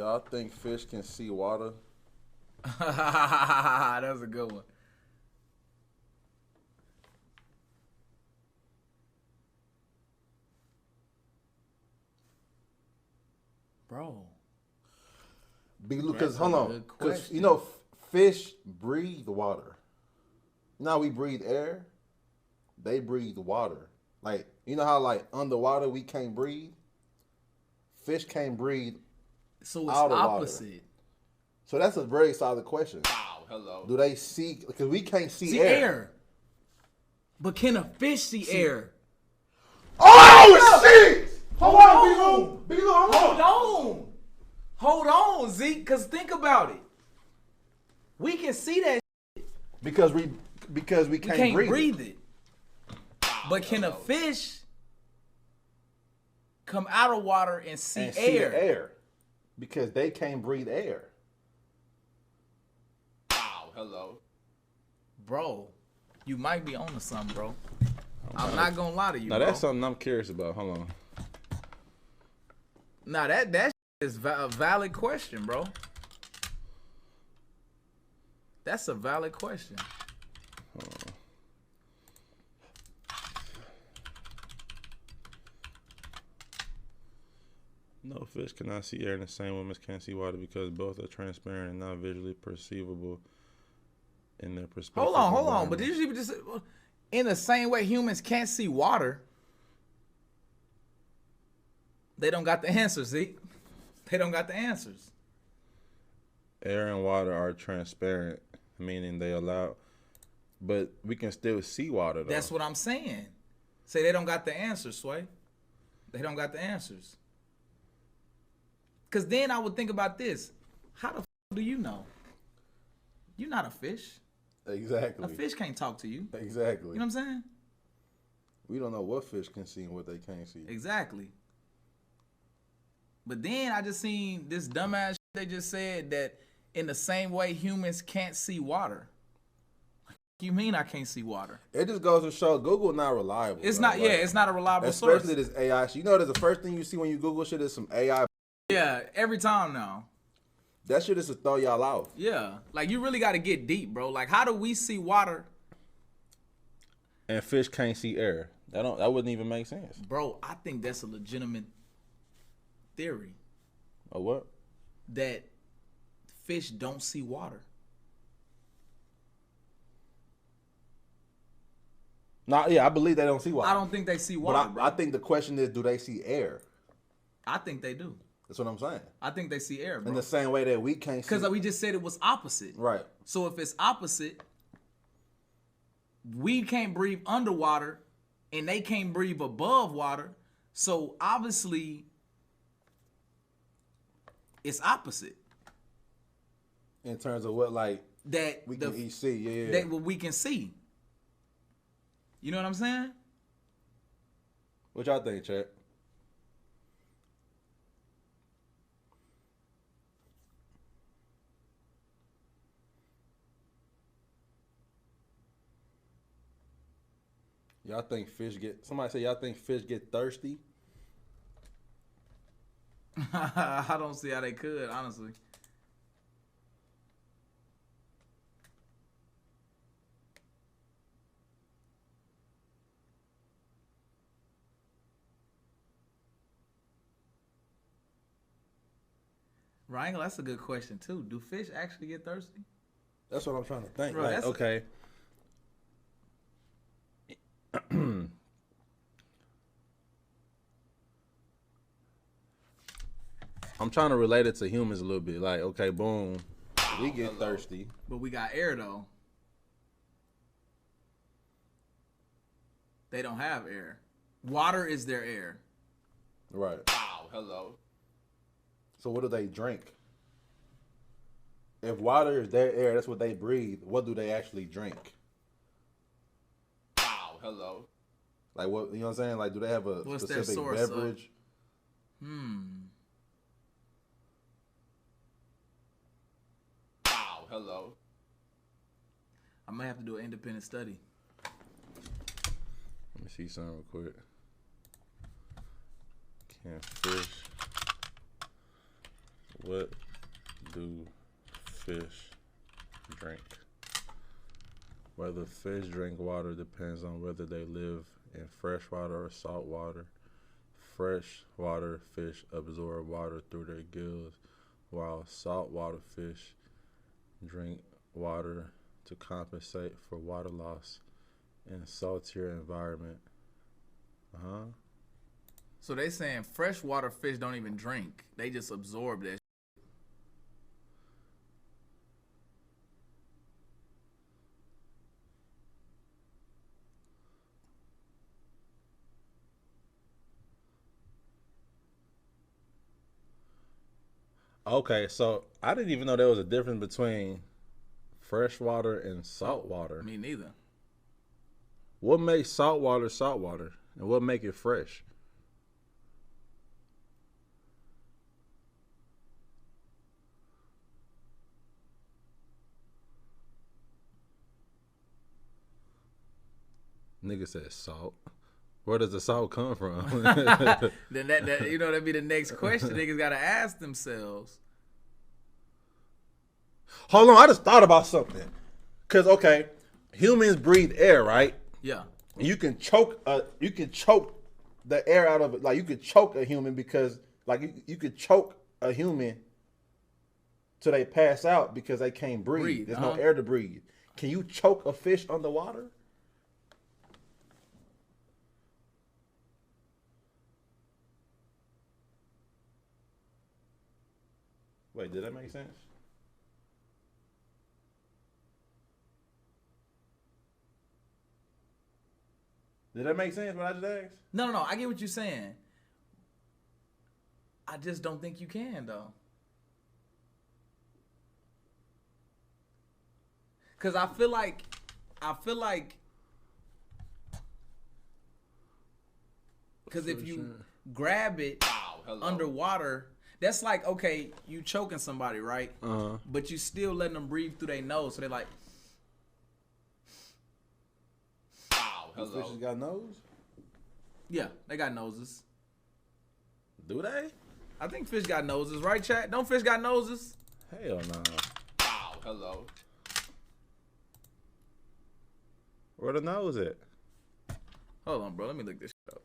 Y'all think fish can see water? That was a good one. Bro. Because hold on, because you know fish breathe water. Now we breathe air, they breathe water. Like you know how like underwater we can't breathe. Fish can't breathe. So it's out of opposite. Water. So that's a very solid question. Wow, hello. Do they see? Because we can't see air. But can a fish see air? Oh shit! Hold on, BLOU, hold on. Hold on, Zeke, because think about it. We can see that because we can't breathe it. But can a fish come out of water and see air? See the air. Because they can't breathe air. Wow, hello. Bro, you might be on to something, bro. I'm not going to lie to you, Now, that's something I'm curious about. Hold on. Now, that is a valid question, bro. That's a valid question. No fish cannot see air in the same way as can't see water because both are transparent and not visually perceivable in their perspective. Hold on. But did you just in the same way humans can't see water? They don't got the answers, Zeke. They don't got the answers. Air and water are transparent, meaning they allow, but we can still see water, though. That's what I'm saying. Say they don't got the answers, Sway. They don't got the answers. Because then I would think about this. How the f do you know? You're not a fish. Exactly. A fish can't talk to you. Exactly. You know what I'm saying? We don't know what fish can see and what they can't see. Exactly. But then I just seen this dumbass shit they just said that in the same way humans can't see water. What you mean I can't see water? It just goes to show Google not reliable. It's though. not, yeah, it's not a reliable source. Especially this AI shit. You know, that's the first thing you see when you Google shit is some AI. Yeah, every time now. That shit is to throw y'all off. Yeah, like you really got to get deep, bro. Like, how do we see water? And fish can't see air. That wouldn't even make sense. Bro, I think that's a legitimate theory. Or what? That fish don't see water. Nah, yeah, I believe they don't see water. I don't think they see water, But I think the question is, do they see air? I think they do. That's what I'm saying. I think they see air, bro. In the same way that we can't see. Because we just said it was opposite. Right. So if it's opposite, we can't breathe underwater and they can't breathe above water. So obviously, it's opposite. In terms of what, like, that we can each see, yeah. That what we can see. You know what I'm saying? What y'all think, chat? Y'all think fish get... Somebody say y'all think fish get thirsty? I don't see how they could, honestly. Ryan, that's a good question, too. Do fish actually get thirsty? That's what I'm trying to think. Bro, like, okay. I'm trying to relate it to humans a little bit. Like, okay, boom, we get thirsty. But we got air, though. They don't have air. Water is their air. Right. Wow, hello. So what do they drink? If water is their air, that's what they breathe. What do they actually drink? Wow, hello. Like what, you know what I'm saying? Like, do they have a What's their specific source beverage? Wow, hello. I might have to do an independent study. Let me see something real quick. Can fish What do fish drink? Whether fish drink water depends on whether they live in fresh water or salt water. Fresh water fish absorb water through their gills, while saltwater fish drink water to compensate for water loss in saltier environment. So they saying freshwater fish don't even drink. They just absorb that. Okay, so I didn't even know there was a difference between freshwater and saltwater. Me neither. What makes saltwater saltwater, and what make it fresh? Nigga said salt. Where does the salt come from? Then that you know that'd be the next question niggas gotta ask themselves. Hold on, I just thought about something. Cause okay, humans breathe air, right? Yeah. You can choke the air out of it. Like you could choke a human because like you could choke a human till they pass out because they can't breathe. There's no air to breathe. Can you choke a fish underwater? Wait, did that make sense? Did that make sense what I just asked? No. I get what you're saying. I just don't think you can though. Cause I feel like because if you grab it underwater, that's like, okay, you choking somebody, right? But you still letting them breathe through their nose, so they're like, Hello. Fishes got nose? Yeah, they got noses. Do they? I think fish got noses, right, chat? Don't fish got noses? Hell no. Wow, hello. Where the nose at? Hold on, bro. Let me look this shit up.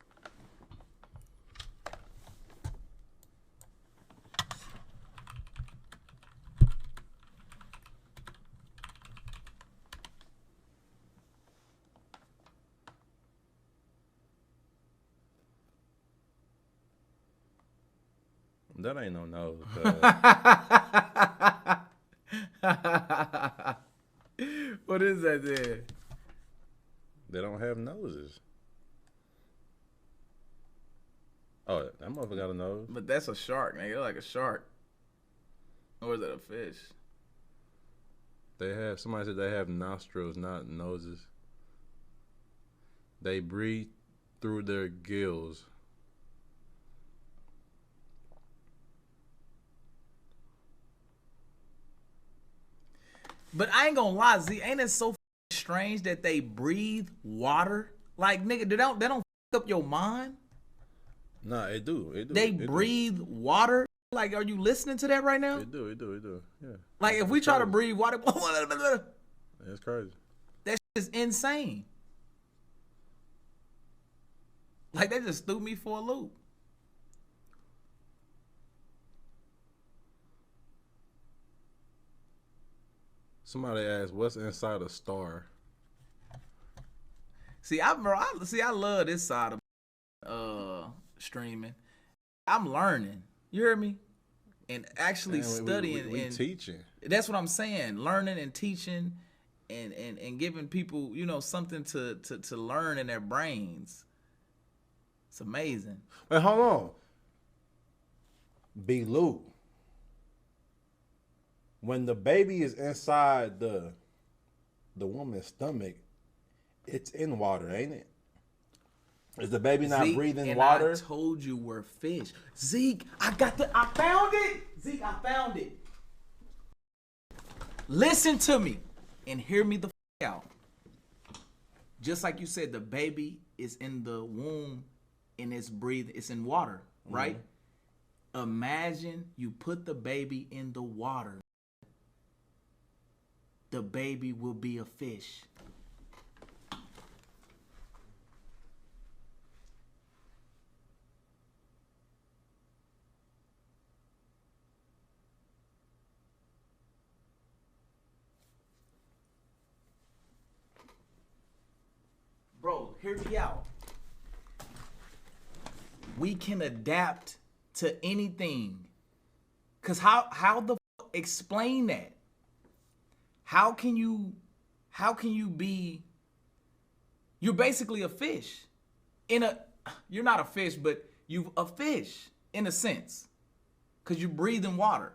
That ain't no nose. What is that there? They don't have noses. Oh, that motherfucker got a nose. But that's a shark, nigga. Like a shark. Or is that a fish? Somebody said they have nostrils, not noses. They breathe through their gills. But I ain't gonna lie, Z, ain't it so strange that they breathe water? Like, nigga, they don't fuck up your mind? Nah, it do. They breathe water? Like, are you listening to that right now? It do. Yeah. Like, if we try to breathe water, That's crazy. that shit is insane. Like, they just threw me for a loop. Somebody asked, "What's inside a star?" See, I love this side of streaming. I'm learning. You hear me? And actually studying we and teaching. That's what I'm saying. Learning and teaching and giving people, you know, something to learn in their brains. It's amazing. Wait, hold on. BLOU. When the baby is inside the woman's stomach, it's in water, ain't it? Is the baby not breathing water? I told you we're fish. Zeke, I found it. Zeke, I found it. Listen to me and hear me the f out. Just like you said, the baby is in the womb and it's in water, right? Imagine you put the baby in the water. The baby will be a fish. Bro, hear me out. We can adapt to anything. Cause how the explain that? How can you be, you're basically a fish. You're not a fish, but you a fish in a sense. Cause you breathe in water.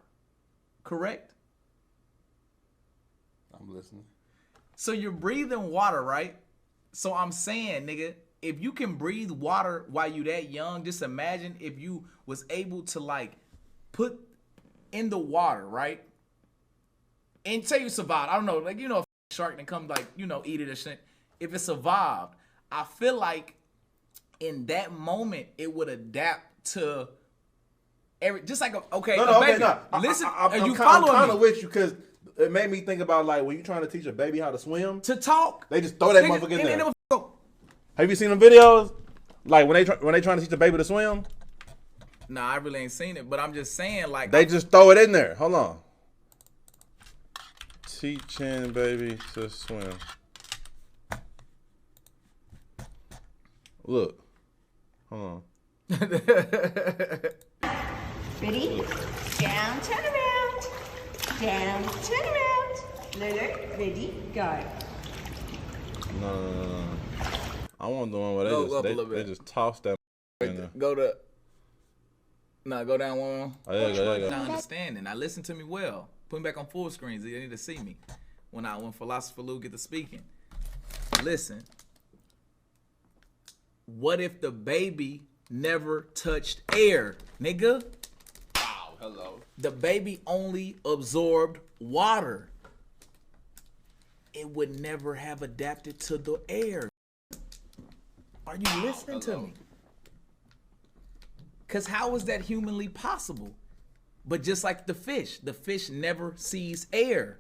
Correct? I'm listening. So you're breathing water, right? So I'm saying, nigga, if you can breathe water while you that young, just imagine if you was able to like put in the water, right? And say you survived. I don't know, like, you know, a shark and come like, you know, eat it or shit. If it survived, I feel like in that moment it would adapt to just like okay, baby. Listen, I'm kind of with you because it made me think about like when you trying to teach a baby how to swim. To talk. They just throw that motherfucker in there. Have you seen them videos? Like when they trying to teach a baby to swim? Nah, I really ain't seen it, but I'm just saying like they just throw it in there. Hold on. Teaching baby to swim. Look. Hold on. Ready? Down, turn around. Down, turn around. Lulu, ready, go. No. I want the one where they just toss that in there. Go down one more. Oh, yeah, go. Not understanding. Now listen to me well. Put me back on full screen. They need to see me when Philosopher Lou get to speaking. Listen. What if the baby never touched air, nigga? Wow, hello. The baby only absorbed water. It would never have adapted to the air. Are you listening to me? Because how is that humanly possible? But just like the fish never sees air.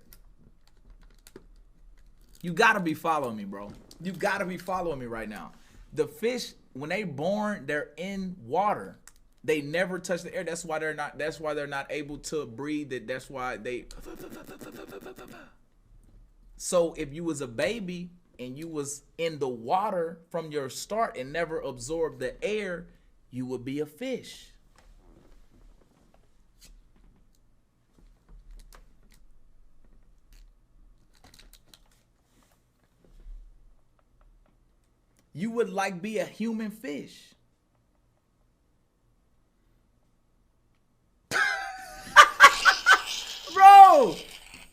You gotta be following me, bro. You gotta be following me right now. The fish, when they born, they're in water. They never touch the air. That's why they're not able to breathe it. That's why they. So if you was a baby and you was in the water from your start and never absorbed the air, you would be a fish. You would like be a human fish. Bro,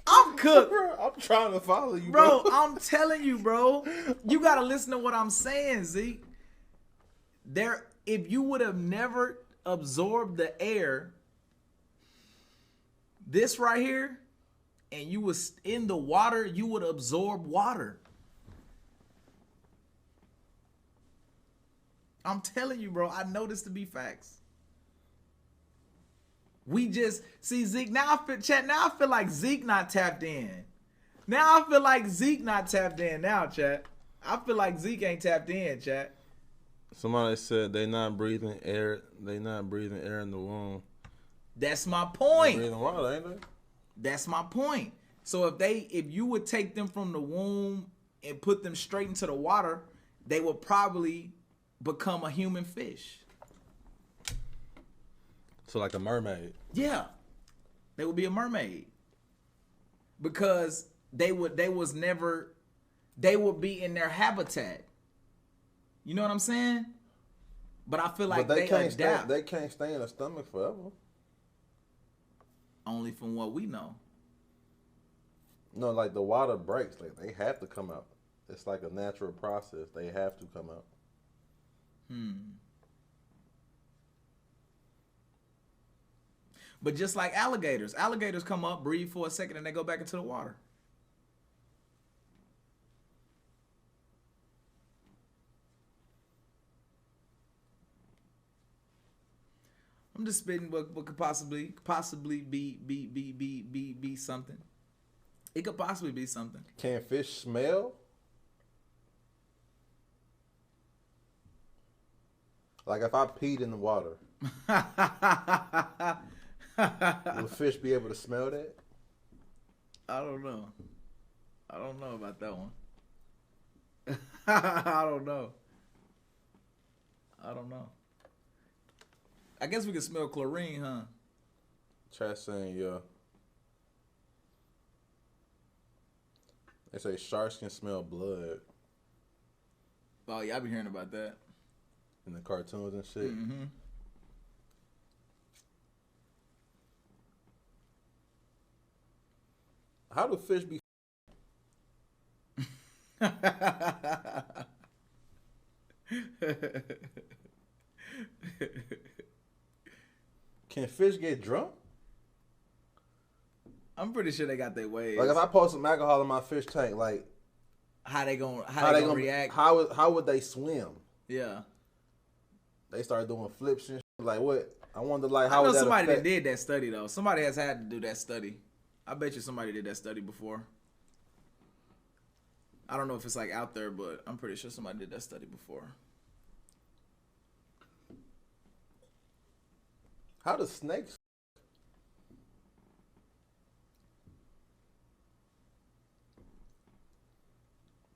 I'm cooked. I'm trying to follow you, bro. I'm telling you, bro. You gotta listen to what I'm saying, Zeke. If you would have never absorbed the air, this right here, and you was in the water, you would absorb water. I'm telling you, bro. I know this to be facts. We just see Zeke now. I feel like Zeke not tapped in. Now I feel like Zeke not tapped in. Now, chat. I feel like Zeke ain't tapped in, chat. Somebody said they not breathing air. They not breathing air in the womb. That's my point. They breathing water, ain't they? That's my point. So if you would take them from the womb and put them straight into the water, they would probably become a human fish. So like a mermaid. Yeah. They would be a mermaid. Because they would be in their habitat. You know what I'm saying? But I feel like they can't adapt. They can't stay in the stomach forever. Only from what we know. No, like the water breaks. Like they have to come out. It's like a natural process. They have to come out. But just like alligators come up, breathe for a second, and they go back into the water. I'm just spitting what could possibly be something. It could possibly be something. Can fish smell? Like if I peed in the water, will fish be able to smell that? I don't know. I don't know about that one. I don't know. I guess we can smell chlorine, huh? Chat saying, yeah. They say sharks can smell blood Oh yeah, I've been hearing about that. in the cartoons and shit. Mm-hmm. How do fish be? Can fish get drunk? I'm pretty sure they got their ways. Like if I pour some alcohol in my fish tank, like how they gonna react? How would they swim? Yeah. They start doing flips and shit. Like what? I wonder like I how know would that somebody that affect? did that study though. Somebody has had to do that study. I bet you somebody did that study before. I don't know if it's like out there, but I'm pretty sure somebody did that study before. How do snakes?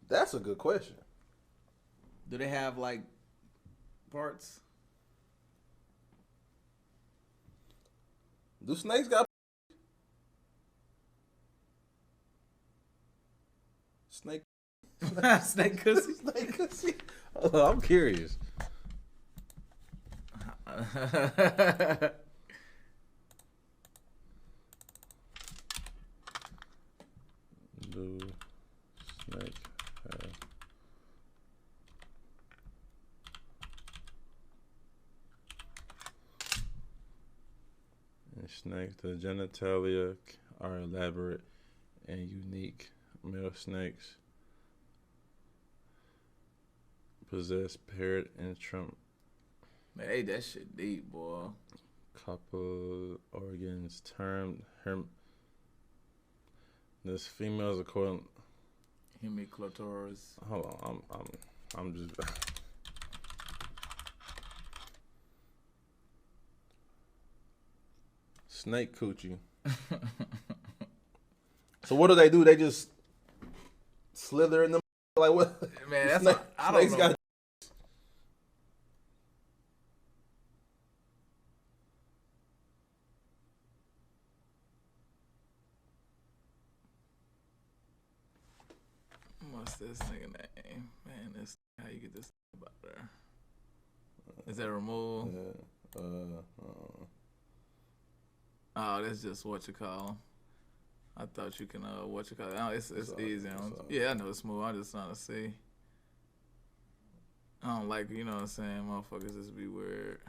That's a good question. Do they have like parts? Do snakes got snake? Snake pussy? Snake pussy? Oh, I'm curious. Do snake have in snakes, the genitalia are elaborate and unique. Male snakes possess paired intrum Man, hey, that shit deep, boy. couple organs termed this females according. Hemiclitoris. Hold on, I'm just. Snake coochie. So what do? They just slither in the like what? Man, that's Snake, I don't snakes know. got. What's this nigga name? Man, this how you get this about there? Is that removed? Oh, that's just what you call. I thought you can what you call it. Oh, it's easy. Yeah, I know it's smooth. I'm just trying to see. I don't like, you know what I'm saying, motherfuckers just be weird.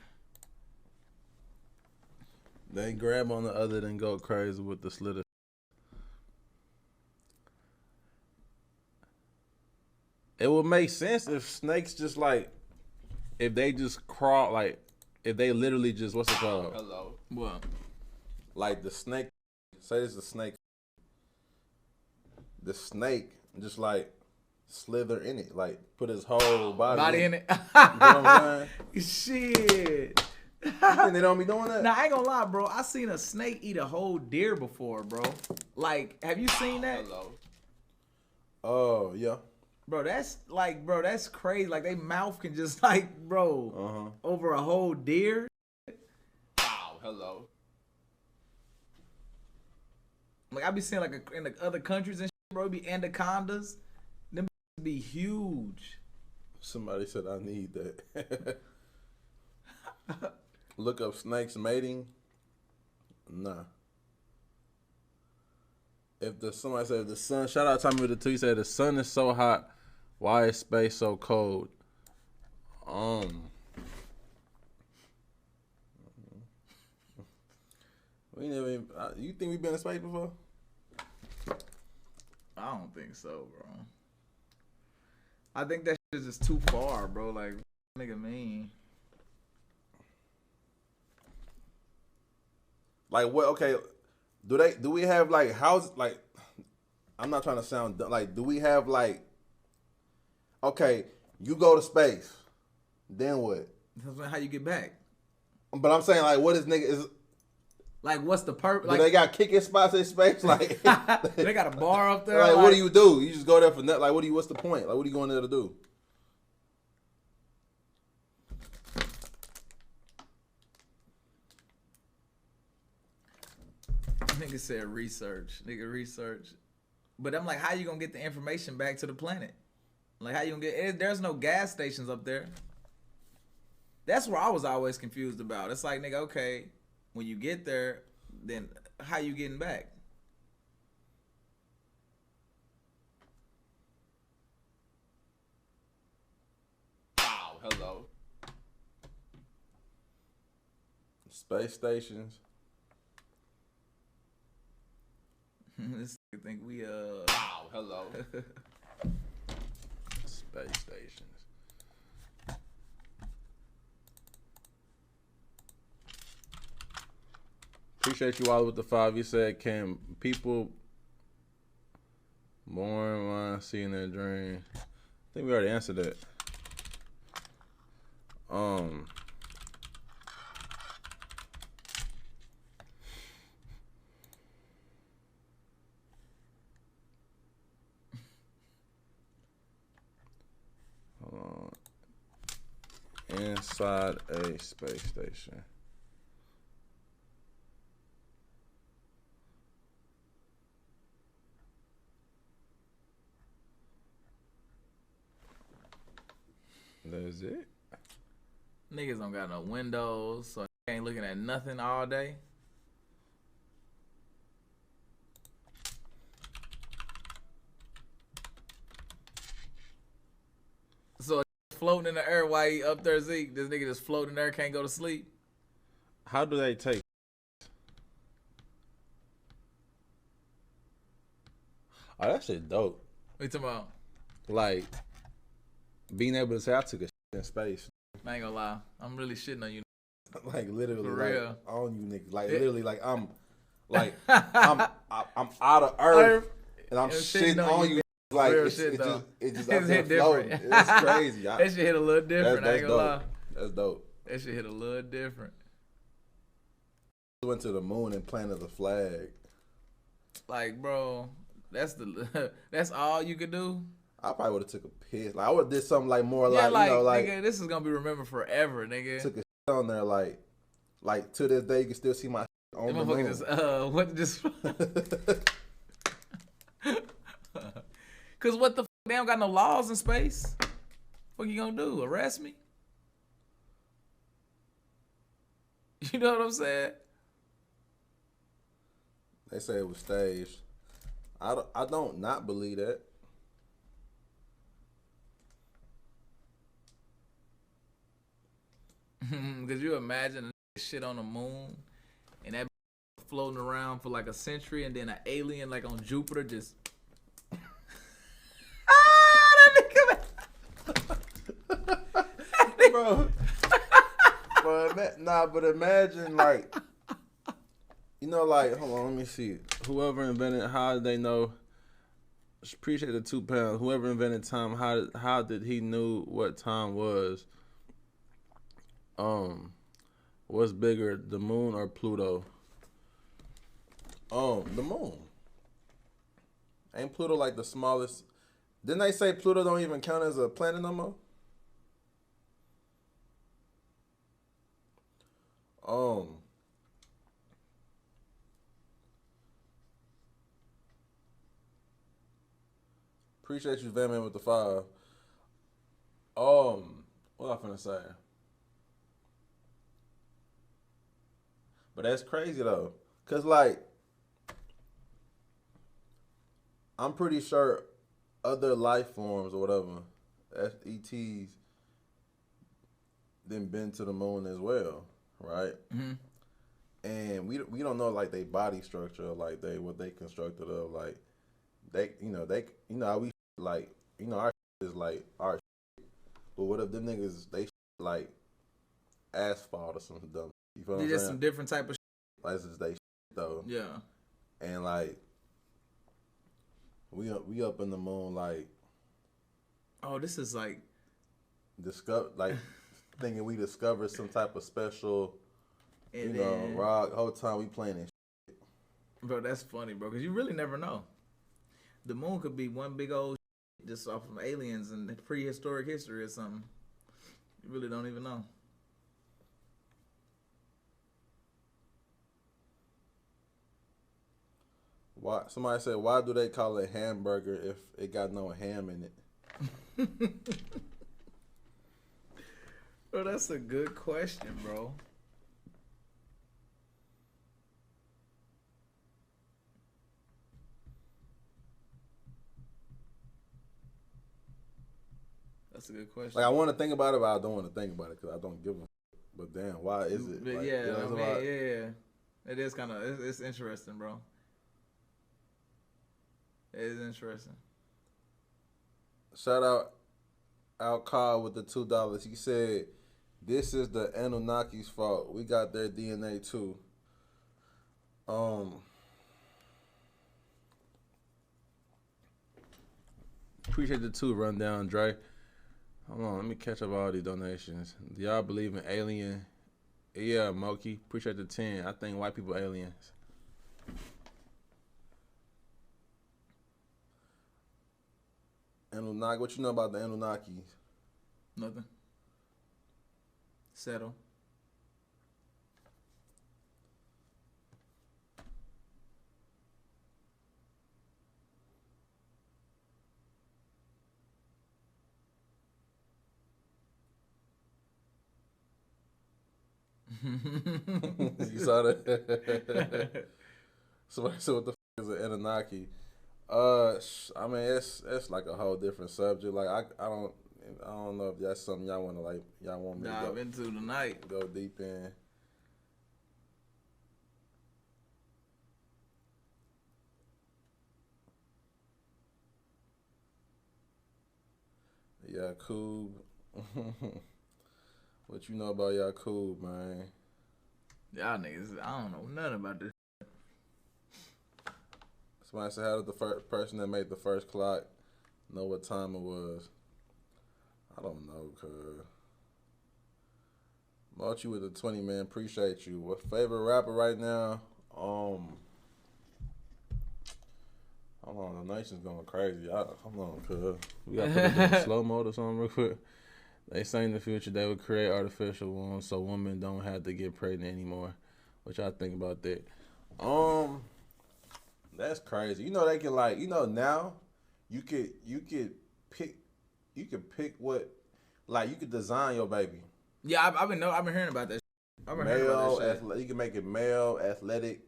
They grab on the other than go crazy with the slither. It would make sense if snakes just like, if they just crawl, like, if they literally just, what's it called? Hello. What? Like the snake, say this is a snake. The snake just like slither in it, like put his whole body in it. You know what I'm saying? Shit. You think they don't be doing that? Now, I ain't gonna lie, bro. I seen a snake eat a whole deer before, bro. Like, have you seen that? Hello. Oh, yeah. Bro, that's like, bro, that's crazy. Like, they mouth can just like, bro, over a whole deer. Wow. Hello. Like, I be seeing like in the other countries and shit, bro, it be anacondas. Them be huge. Somebody said I need that. Look up snakes mating. Nah. Somebody said if the sun, shout out Tommy with the 2, he said the sun is so hot, why is space so cold? We never even, you think we've been in space before? I don't think so, bro. I think that shit is just too far, bro. Like, nigga mean. Like what? Okay, do we have like houses? Like, I'm not trying to sound dumb. Like, do we have like? Okay, you go to space, then what? That's how you get back. But I'm saying like, what is nigga is? Like, what's the purpose? Do they got kicking spots in space? Like, they got a bar up there. Like, what do you do? You just go there for nothing. Like, what's the point? Like, what are you going there to do? Nigga said research. Nigga research. But I'm like, how you gonna get the information back to the planet? Like, how you gonna get? There's no gas stations up there. That's where I was always confused about. It's like, nigga, okay, when you get there, then how you getting back? Wow, hello. Space stations. This nigga think we Wow, hello. Space stations. Appreciate you all with the 5. You said, can people born while seeing their dream? I think we already answered that. Hold on. Inside a space station. That's it. niggas don't got no windows, so they ain't looking at nothing all day. So floating in the air while he up there, Zeke. This nigga just floating in there, can't go to sleep. How do they take? Oh, that shit dope. What you talking about? Like being able to say I took a shit in space. I ain't gonna lie, I'm really shitting on you. Like literally, For like, real. on you niggas. Like literally, like I'm out of Earth and I'm shitting on you. Like Real it's shit, though. just It's up there hit different. floating. It's crazy. That shit hit a little different. I ain't gonna lie. That's dope. That shit hit a little different. Went to the moon and planted a flag. Like, bro, that's all you could do. I probably would have took a piss. Like I would have did something like more Yeah, like, you know, like nigga, this is gonna be remembered forever, nigga. took a shit on there like to this day you can still see my shit on That the motherfucker moon. just Cause what the fuck? They don't got no laws in space. What you gonna do? Arrest me? You know what I'm saying? They say it was staged. I don't not believe that. Cause you imagine shit on the moon and that floating around for like a century, and then an alien like on Jupiter just. Bro. But imagine like, you know, like, hold on, let me see. Whoever invented, how did they know? Appreciate the £2. Whoever invented time, how did he knew what time was? What's bigger, the moon or Pluto? The moon. Ain't Pluto like the smallest? Didn't they say Pluto don't even count as a planet no more? Appreciate you, Van Man, with the 5. What I finna say? But that's crazy though, cause like, I'm pretty sure other life forms or whatever, ETs, then been to the moon as well, right? Mm-hmm. And we don't know like they body structure, like what they constructed of, like they how we like our is like our, but what if them niggas they like asphalt or something dumb? You feel what I'm Just saying? some different type of. Like it's just they though. Yeah. And like we up in the moon like Oh, this is like thinking we discovered some type of special, and you know, then, rock. Whole time we playing this. bro, that's funny, bro, because you really never know. The moon could be one big old just off of aliens and prehistoric history or something. You really don't even know. Why? Somebody said, why do they call it hamburger if it got no ham in it? Bro, that's a good question, bro. That's a good question. Like I want to think about it, but I don't want to think about it because I don't give a. But damn, why is it? But Like, yeah, you know I what I'm mean, saying? yeah. It is kind of, it's interesting, bro. It is interesting. Shout out Al with the $2. He said, "This is the Anunnaki's fault. We got their DNA too." Appreciate the two rundown, Dre. Hold on, let me catch up all these donations. Do y'all believe in alien? Yeah, Moki. Appreciate the 10. I think white people aliens. Anunnaki. What you know about the Anunnakis? Nothing. Settle. You saw that? Somebody said, "What the f is an Anunnaki?" I mean, it's like a whole different subject. Like I don't know if that's something y'all want me to Dive into tonight. go deep in. Yakub. What you know about Yakub, man? Y'all niggas, I don't know nothing about this. Somebody said, how did the first person that made the first clock know what time it was? I don't know, cuz. Mochi with the 20, man. Appreciate you. What favorite rapper right now? Hold on, the nation's going crazy. Hold on, cuz. We got to put it in slow mode or something real quick. They say in the future they would create artificial wombs so women don't have to get pregnant anymore. What y'all think about that? That's crazy. You know they can now you could pick what, like you could design your baby. Yeah, I've been hearing about that. I've been hearing about that shit. You can make it male, athletic.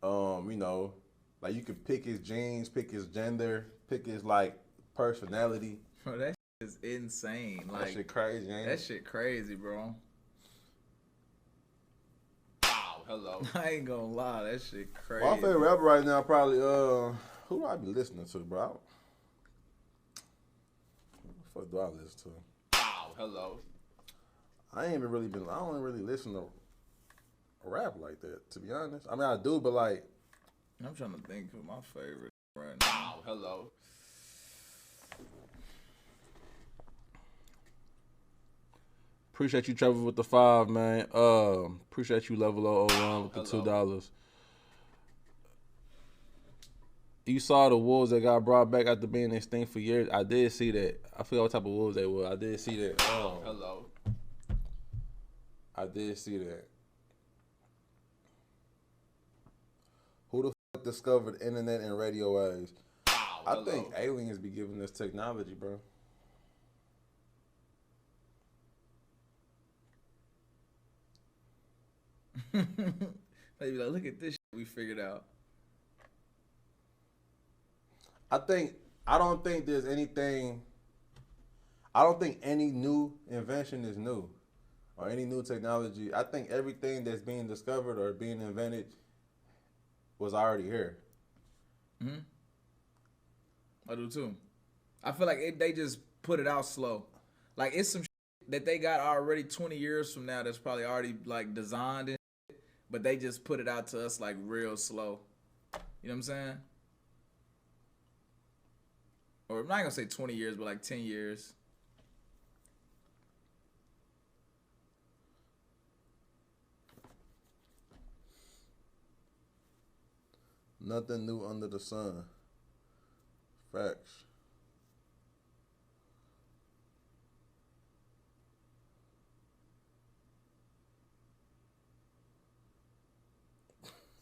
Like you can pick his genes, pick his gender, pick his like personality. Bro, that shit is insane. Like That shit crazy, ain't that it? shit crazy, bro. Wow, hello. I ain't gonna lie, that shit crazy. My favorite rapper right now probably who do I be listening to, bro? Who the fuck do I listen to? Wow, hello. I don't really listen to rap like that, to be honest. I mean I do, but like I'm trying to think of my favorite right now. Wow, hello. appreciate you, Trevor, with the 5, man. Appreciate you, Level 001 with the $2. You saw the wolves that got brought back after being extinct for years. I did see that. I forgot what type of wolves they were. I did see that. Hello. I did see that. Who the fuck discovered internet and radio waves? Wow, I think aliens be giving us technology, bro. They be like, look at this shit we figured out. I don't think there's anything. I don't think any new invention is new, or any new technology. I think everything that's being discovered or being invented was already here. Mm-hmm. I do too. I feel like they just put it out slow. Like it's some shit that they got already 20 years from now that's probably already like designed and shit, but they just put it out to us like real slow. You know what I'm saying? Or I'm not gonna say 20 years, but like 10 years. Nothing new under the sun. Facts.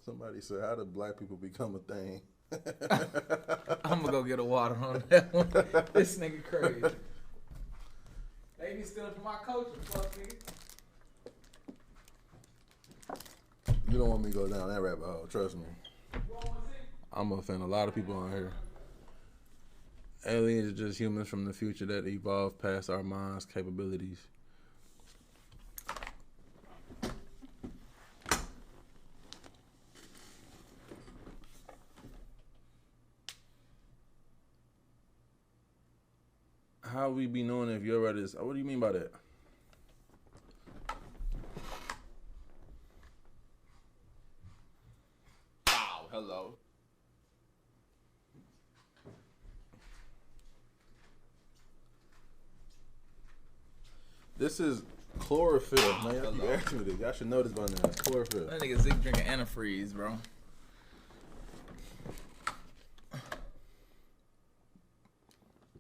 Somebody said, how did black people become a thing? I'm gonna go get a water on that one. This nigga crazy. They be stealing from my coaching, fuck nigga. You don't want me to go down that rabbit hole, trust me. I'm gonna offend a lot of people on here. Aliens are just humans from the future that evolved past our minds' capabilities. How we be knowing if you're ready? What do you mean by that? Wow, hello. This is chlorophyll, man. Y'all keep asking me this. Y'all should know this by now. It's chlorophyll. That nigga Zeke drinking antifreeze, bro.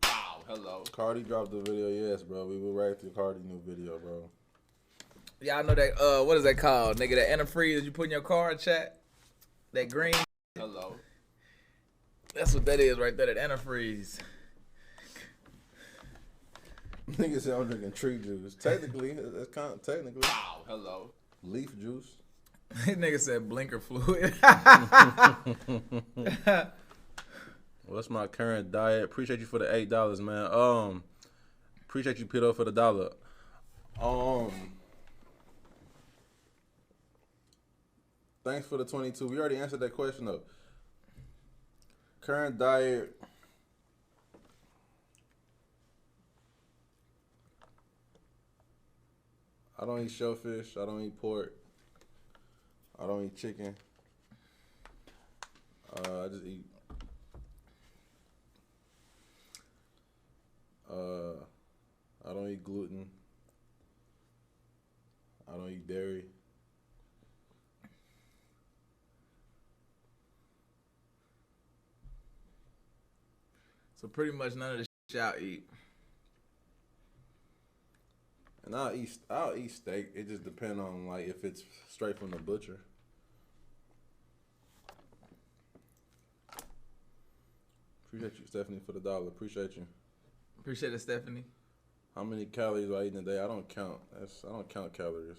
Wow, hello. Cardi dropped the video, yes, bro. We will react to Cardi new video, bro. Y'all know that, what is that called? Nigga, that antifreeze you put in your car, chat? That green? Hello. That's what that is right there, that antifreeze. Nigga said I'm drinking tree juice. Technically, that's kind of technically Wow, hello. leaf juice. Nigga said blinker fluid. What's my current diet? Appreciate you for the $8, man. Appreciate you, Peter, for the $1. Thanks for the 22. We already answered that question though. Current diet. I don't eat shellfish. I don't eat pork. I don't eat chicken. I just eat. I don't eat gluten. I don't eat dairy. So pretty much none of the shit y'all eat. And I'll eat steak. It just depends on like if it's straight from the butcher. Appreciate you, Stephanie, for the $1. Appreciate you. Appreciate it, Stephanie. How many calories do I eat in a day? I don't count. I don't count calories.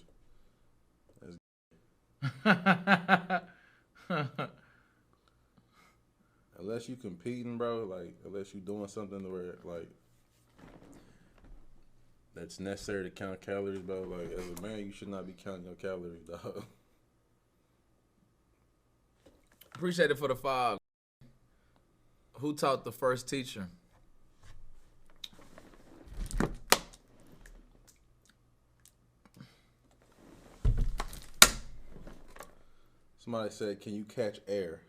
Unless you competing, bro. Like unless you doing something where like that's necessary to count calories, bro. Like as a man, you should not be counting your calories, dog. Appreciate it for the 5. Who taught the first teacher? Somebody said, "Can you catch air?"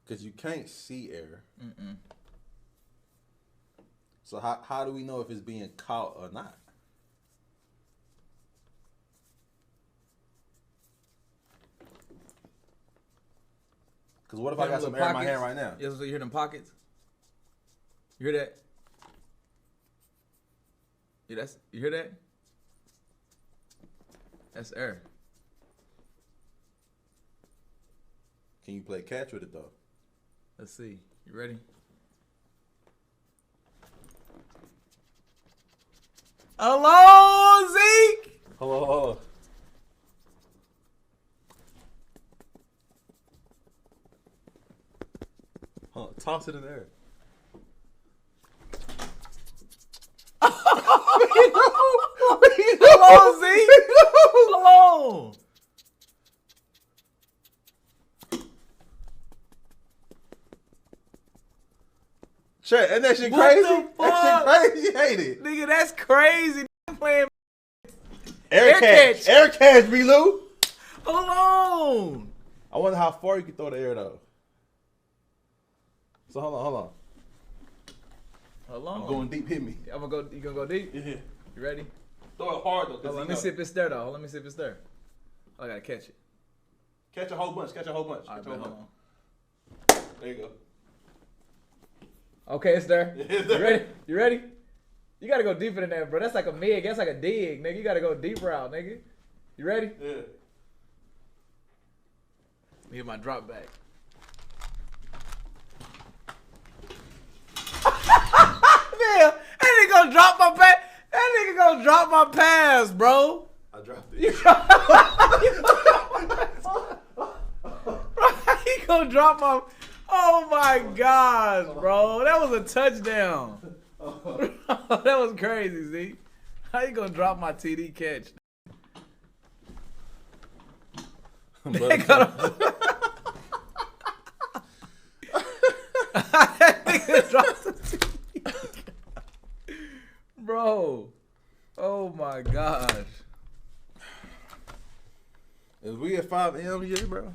Because you can't see air. Mm-mm. So how do we know if it's being caught or not? Because what if I got some air in my hand right now? Yeah, so you hear them pockets? You hear that? Yeah, you hear that? That's air. Can you play catch with it though? Let's see. You ready? Hello, Zeke! Hello. Toss it in there. Hello, Zeke! Hello! Shit, and that shit What crazy. the That shit crazy. Hate it. Nigga, that's crazy. Nigga playing. Air catch. Air catch, BLOU. Hold on. I wonder how far you can throw the air though. So hold on. Hold on. I'm going deep. Hit me. I'm gonna go. You gonna go deep? Yeah. You ready? Throw it hard though. Hold on, let me see if it's there though. Let me see if it's there. I gotta catch it. Catch a whole bunch. All right, Catch a whole hold bunch. on. There you go. Okay, it's there. It's there. You ready? You ready? You gotta go deeper than that, bro. That's like a mig. That's like a dig, nigga. You gotta go deeper out, nigga. You ready? Yeah. Let me get my drop back. Man, that nigga gonna drop my pass. That nigga gonna drop my pass, bro. I dropped You it. he gonna drop my. Oh my gosh, bro. That was a touchdown. That was crazy, Z. How you gonna drop my TD catch? That nigga dropped the TD. Bro. Oh my gosh. Is we at 5 M yet, bro?